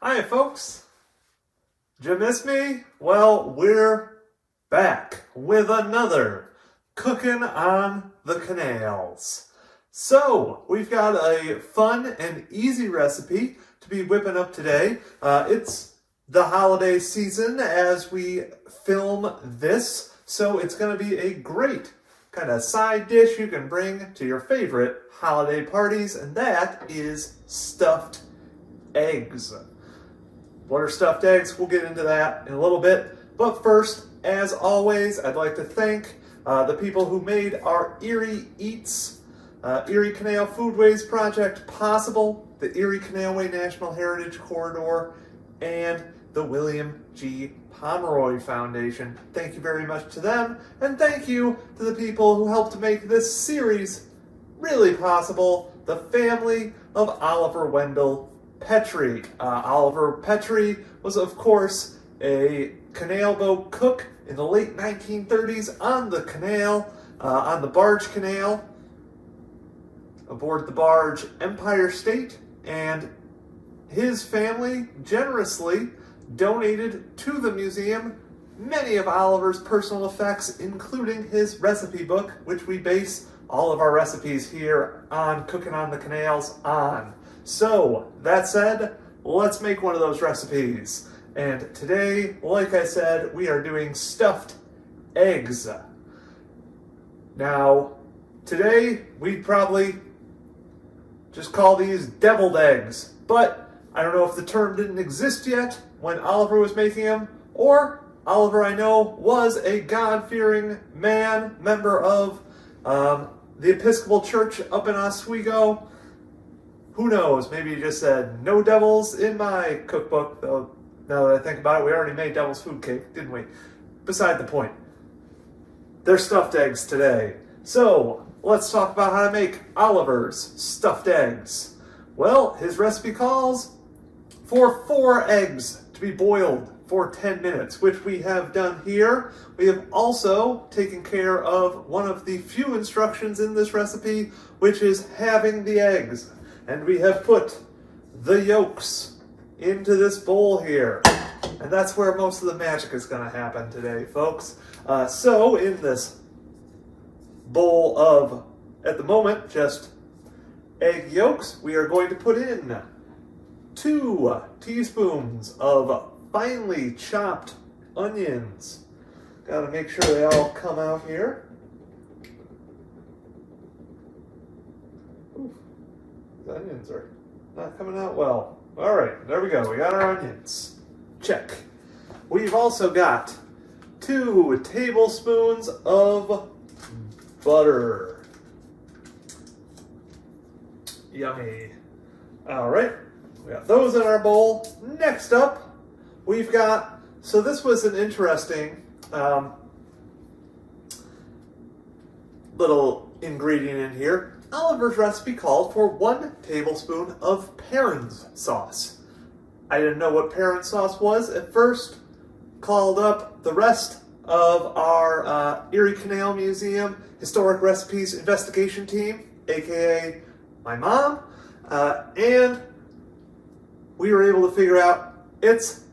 Hi folks, did you miss me? Well, we're back with another Cookin' on the Canals. So, we've got a fun and easy recipe to be whipping up today. It's the holiday season as we film this, so it's going to be a great kind of side dish you can bring to your favorite holiday parties, and that is stuffed eggs. What are stuffed eggs? We'll get into that in a little bit. But first, as always, I'd like to thank the people who made our Erie Eats, Erie Canal Foodways project possible, the Erie Canalway National Heritage Corridor, and the William G. Pomeroy Foundation. Thank you very much to them, and thank you to the people who helped to make this series really possible, the family of Oliver Wendell Petrie. Oliver Petrie was, of course, a canal boat cook in the late 1930s on the canal, on the barge canal, aboard the barge Empire State, and his family generously donated to the museum many of Oliver's personal effects, including his recipe book, which we base all of our recipes here on Cookin' on the Canals on. So, that said, let's make one of those recipes. And today, like I said, we are doing stuffed eggs. Now, today, we'd probably just call these deviled eggs. But I don't know if the term didn't exist yet when Oliver was making them, or Oliver, I know, was a God-fearing man, member of the Episcopal Church up in Oswego. Who knows? Maybe he just said, no devils in my cookbook. Though, now that I think about it, we already made devil's food cake, didn't we? Beside the point. They're stuffed eggs today. So, let's talk about how to make Oliver's stuffed eggs. Well, his recipe calls for 4 eggs to be boiled for 10 minutes, which we have done here. We have also taken care of one of the few instructions in this recipe, which is halving the eggs. And we have put the yolks into this bowl here. And that's where most of the magic is going to happen today, folks. So in this bowl of, at the moment, just egg yolks, we are going to put in 2 teaspoons of finely chopped onions. Got to make sure they all come out here. The onions are not coming out well. All right, there we go. We got our onions. Check. We've also got 2 tablespoons of butter. Yummy. All right, we got those in our bowl. Next up, we've got, so this was an interesting little ingredient in here. Oliver's recipe called for 1 tablespoon of Perrin's sauce. I didn't know what Perrin sauce was at first. Called up the rest of our Erie Canal Museum Historic Recipes Investigation Team, aka my mom, and we were able to figure out it's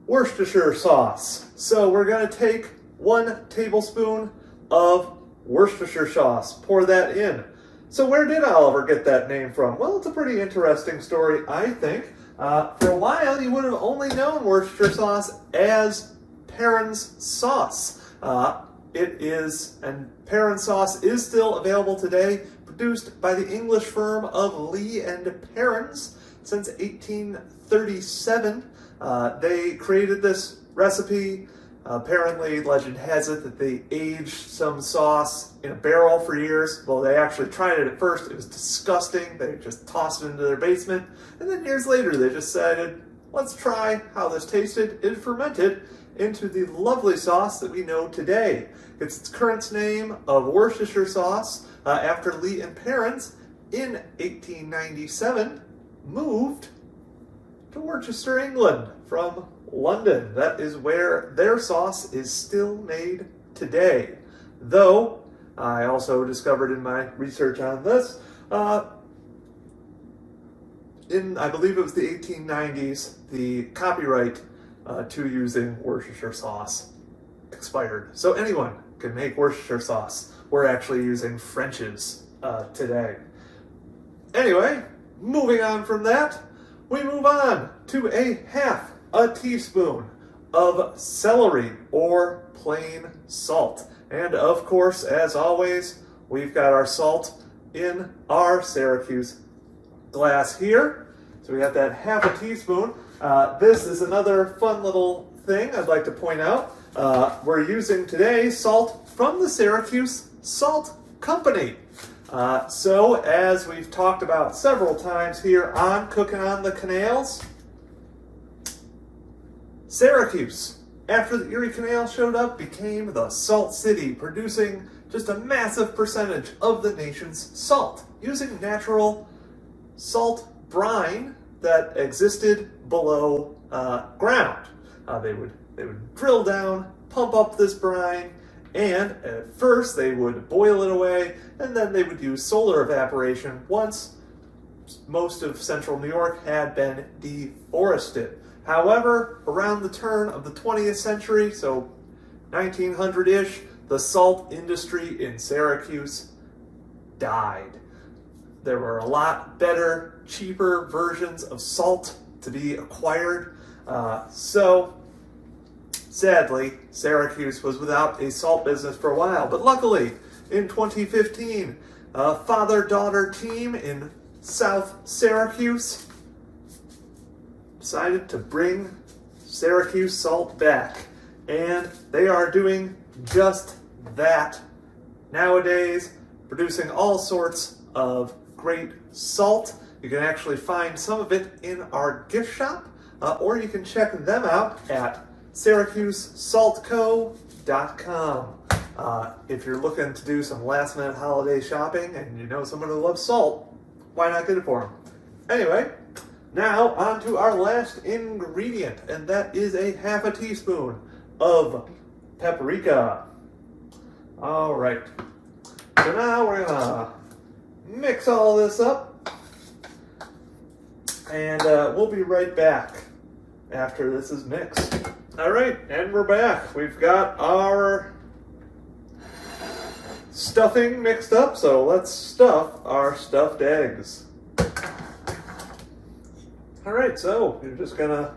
Worcestershire sauce. So we're going to take 1 tablespoon of Worcestershire sauce, pour that in. So where did Oliver get that name from? Well, it's a pretty interesting story, I think. For a while, you would have only known Worcestershire sauce as Perrin's sauce. It is, and Perrin sauce is still available today, produced by the English firm of Lee and Perrins since 1837. They created this recipe. Apparently, legend has it that they aged some sauce in a barrel for years. Well, they actually tried it at first. It was disgusting. They just tossed it into their basement. And then years later, they decided, let's try how this tasted. It fermented into the lovely sauce that we know today. It's its current name of Worcestershire sauce after Lee and Perrins in 1897 moved to Worcester, England from London. That is where their sauce is still made today. Though, I also discovered in my research on this, in, I believe it was the 1890s, the copyright to using Worcestershire sauce expired. So anyone can make Worcestershire sauce. We're actually using French's today. Anyway, moving on from that, we move on to a half a teaspoon of celery or plain salt. And of course, as always, we've got our salt in our Syracuse glass here. So we got that half a teaspoon. This is another fun little thing I'd like to point out. We're using today salt from the Syracuse Salt Company. So as we've talked about several times here on Cookin' on the Canals, Syracuse, after the Erie Canal showed up, became the Salt City, producing just a massive percentage of the nation's salt, using natural salt brine that existed below ground. They would drill down, pump up this brine, and at first they would boil it away, and then they would use solar evaporation once most of central New York had been deforested. However, around the turn of the 20th century, so 1900-ish, the salt industry in Syracuse died. There were a lot better, cheaper versions of salt to be acquired. So sadly, Syracuse was without a salt business for a while. But luckily, in 2015, a father-daughter team in South Syracuse decided to bring Syracuse salt back. And they are doing just that nowadays, producing all sorts of great salt. You can actually find some of it in our gift shop, or you can check them out at SyracuseSaltCo.com. If you're looking to do some last-minute holiday shopping and you know someone who loves salt, why not get it for them? Anyway, now on to our last ingredient, and that is a half a teaspoon of paprika. All right, so now we're gonna mix all this up, and we'll be right back after this is mixed. All right, and we're back. We've got our stuffing mixed up, so let's stuff our stuffed eggs. All right, so you're just gonna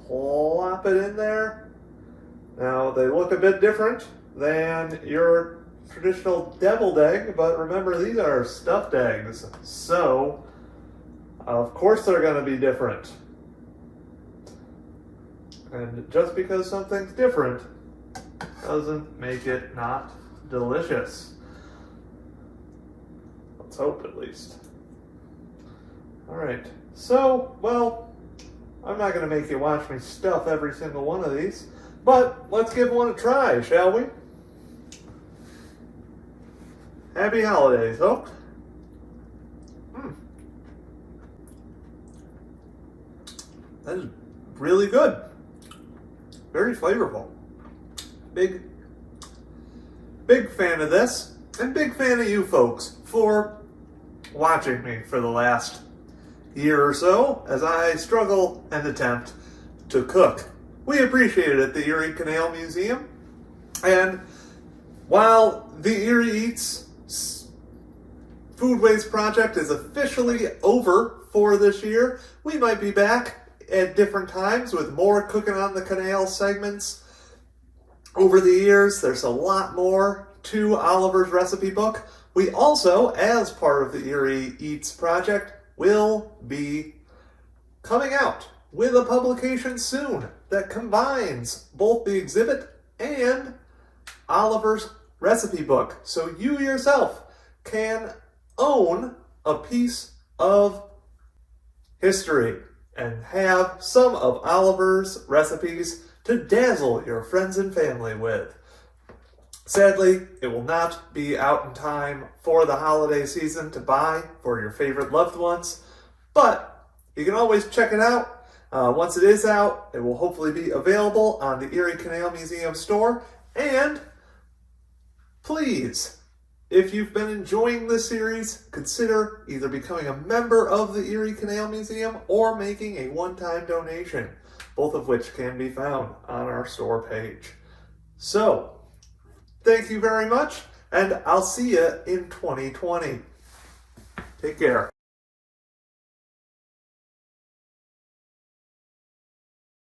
plop it in there. Now, they look a bit different than your traditional deviled egg, but remember, these are stuffed eggs, so of course they're gonna be different. And just because something's different doesn't make it not delicious. Let's hope, at least. All right, so, well, I'm not going to make you watch me stuff every single one of these, but let's give one a try, shall we? Happy holidays, folks. That is really good. Very flavorful. Big fan of this, and big fan of you folks for watching me for the last year or so as I struggle and attempt to cook. We appreciate it at the Erie Canal Museum, and while the Erie Eats food waste project is officially over for this year, we might be back at different times with more Cookin' on the Canal segments. Over the years, there's a lot more to Oliver's recipe book. We also, as part of the Erie Eats project, will be coming out with a publication soon that combines both the exhibit and Oliver's recipe book. So you yourself can own a piece of history and have some of Oliver's recipes to dazzle your friends and family with. Sadly, it will not be out in time for the holiday season to buy for your favorite loved ones, but you can always check it out. Once it is out, it will hopefully be available on the Erie Canal Museum store. And please, If you've been enjoying this series, consider either becoming a member of the Erie Canal Museum or making a one-time donation, both of which can be found on our store page. So, thank you very much, and I'll see you in 2020. Take care.